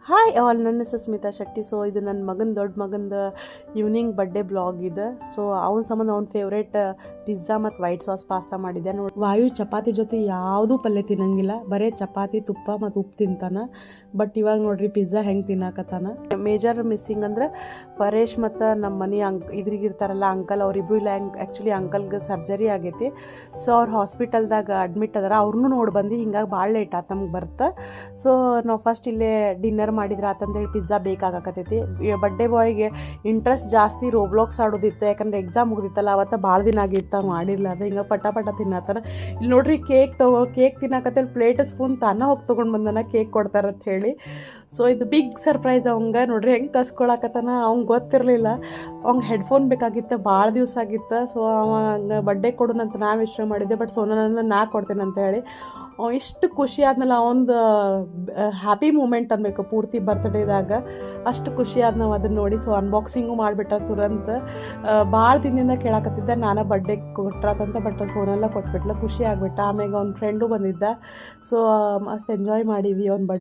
Hi all, ನನ್ನ ಹೆಸರು Smita Shetty. So ಇದು ನನ್ನ ದೊಡ್ಡ ಮಗಂದು ಈವ್ನಿಂಗ್ ಬರ್ಡೇ ಬ್ಲಾಗ್ ಇದೆ. ಸೊ ಅವನ ಸಂಬಂಧ ಅವ್ನ ಫೇವ್ರೇಟ್ ಪಿಜ್ಜಾ ಮತ್ತು ವೈಟ್ ಸಾಸ್ ಪಾಸ್ತಾ ಮಾಡಿದ್ದೆ ನೋಡಿ. ವಾಯು ಚಪಾತಿ ಜೊತೆ ಯಾವುದೂ ಪಲ್ಯ ತಿನ್ನಂಗಿಲ್ಲ, ಬರೀ ಚಪಾತಿ ತುಪ್ಪ ಮತ್ತು ಉಪ್ಪು ತಿಂತಾನ. ಬಟ್ ಇವಾಗ ನೋಡ್ರಿ ಪಿಜ್ಜಾ ಹೆಂಗೆ ತಿನ್ನಾಕತ್ತಾನ. ಮೇಜರ್ ಮಿಸ್ಸಿಂಗ್ ಅಂದ್ರೆ ಪರೇಶ್ ಮತ್ತು ನಮ್ಮ ಮನೆ ಇದ್ರಿಗಿರ್ತಾರಲ್ಲ ಅಂಕಲ್, ಅವರಿಬ್ರು ಇಲ್ಲ. ಆ್ಯಕ್ಚುಲಿ ಅಂಕಲ್ಗೆ ಸರ್ಜರಿ ಆಗೈತಿ. ಸೊ ಅವ್ರು ಹಾಸ್ಪಿಟಲ್ದಾಗ ಅಡ್ಮಿಟ್ ಅದಾರ. ಅವ್ರನ್ನೂ ನೋಡಿ ಬಂದು ಹಿಂಗಾಗಿ ಭಾಳ ಲೇಟ್ ಆಯ್ತು ನಮ್ಗೆ ಬರ್ತಾ. ಸೊ ನಾವು ಫಸ್ಟ್ ಇಲ್ಲೇ ಡಿನ್ನರ್ ಮಾಡಿದ್ರೆ ಆತಂದೇಳಿ ಪಿಜ್ಜಾ ಬೇಕಾಗತ್ತೈತಿ. ಬರ್ಡೇ ಬಾಯ್ಗೆ ಇಂಟ್ರೆಸ್ಟ್ ಜಾಸ್ತಿ ರೋಬ್ಲಾಕ್ಸ್ ಆಡೋದಿತ್ತು, ಯಾಕಂದ್ರೆ ಎಕ್ಸಾಮ್ ಮುಗ್ದಿತ್ತಲ್ಲ ಅವತ್ತು ಭಾಳ ದಿನ ಆಗಿತ್ತು ಮಾಡಿರ್ಲಾರ್ದೆ. ಹಿಂಗೆ ಪಟ ತಿನ್ನತ್ತಾನ. ಇಲ್ಲಿ ನೋಡ್ರಿ ಕೇಕ್ ತಿನ್ನಕತ್ತೇಳಿ ಪ್ಲೇಟ್ ಸ್ಪೂನ್ ತಾನ ಹೋಗಿ ತೊಗೊಂಡು ಬಂದನ ಕೇಕ್ ಕೊಡ್ತಾರಂತ ಹೇಳಿ. ಸೊ ಇದು ಬಿಗ್ ಸರ್ಪ್ರೈಸ್ ಅವಂಗೆ. ನೋಡ್ರಿ ಹೆಂಗೆ ಕಸ್ಕೊಳಕತ್ತಾನ. ಅವ್ಗೆ ಗೊತ್ತಿರಲಿಲ್ಲ, ಅವ್ಗೆ ಹೆಡ್ಫೋನ್ ಬೇಕಾಗಿತ್ತು, ಭಾಳ ದಿವಸ ಆಗಿತ್ತು. ಸೊ ಅವ ಬರ್ಡೇ ಕೊಡೋಣಂತ ನಾವು ಇಷ್ಟ ಮಾಡಿದ್ದೆ, ಬಟ್ ಸೋನಂದ್ರೆ ನಾ ಕೊಡ್ತೇನೆ ಅಂತ ಹೇಳಿ ಇಷ್ಟು ಖುಷಿ ಆದ್ಮೇಲೆ ಅವನದು ಹ್ಯಾಪಿ ಮೂಮೆಂಟ್ ಅನ್ಬೇಕು ಪೂರ್ತಿ ಬರ್ತ್ಡೇದಾಗ. ಅಷ್ಟು ಖುಷಿ ಆದ ನಾವು ಅದನ್ನು ನೋಡಿ. ಸೊ ಅನ್ಬಾಕ್ಸಿಂಗು ಮಾಡಿಬಿಟ್ಟ ತುರಂತ. ಭಾಳ ದಿನದಿಂದ ಕೇಳಾಕತ್ತಿದ್ದೆ ನಾನು ಬರ್ಡೇ ಕೊಟ್ರಾತಂತ, ಬಟ್ ಸೋನೆಲ್ಲ ಕೊಟ್ಬಿಟ್ಲ. ಖುಷಿ ಆಗಿಬಿಟ್ಟ. ಆಮೇಲೆ ಅವ್ನ ಫ್ರೆಂಡು ಬಂದಿದ್ದ. ಸೊ ಮಸ್ತ್ ಎಂಜಾಯ್ ಮಾಡೀವಿ ಅವ್ನ ಬರ್ಡೇ.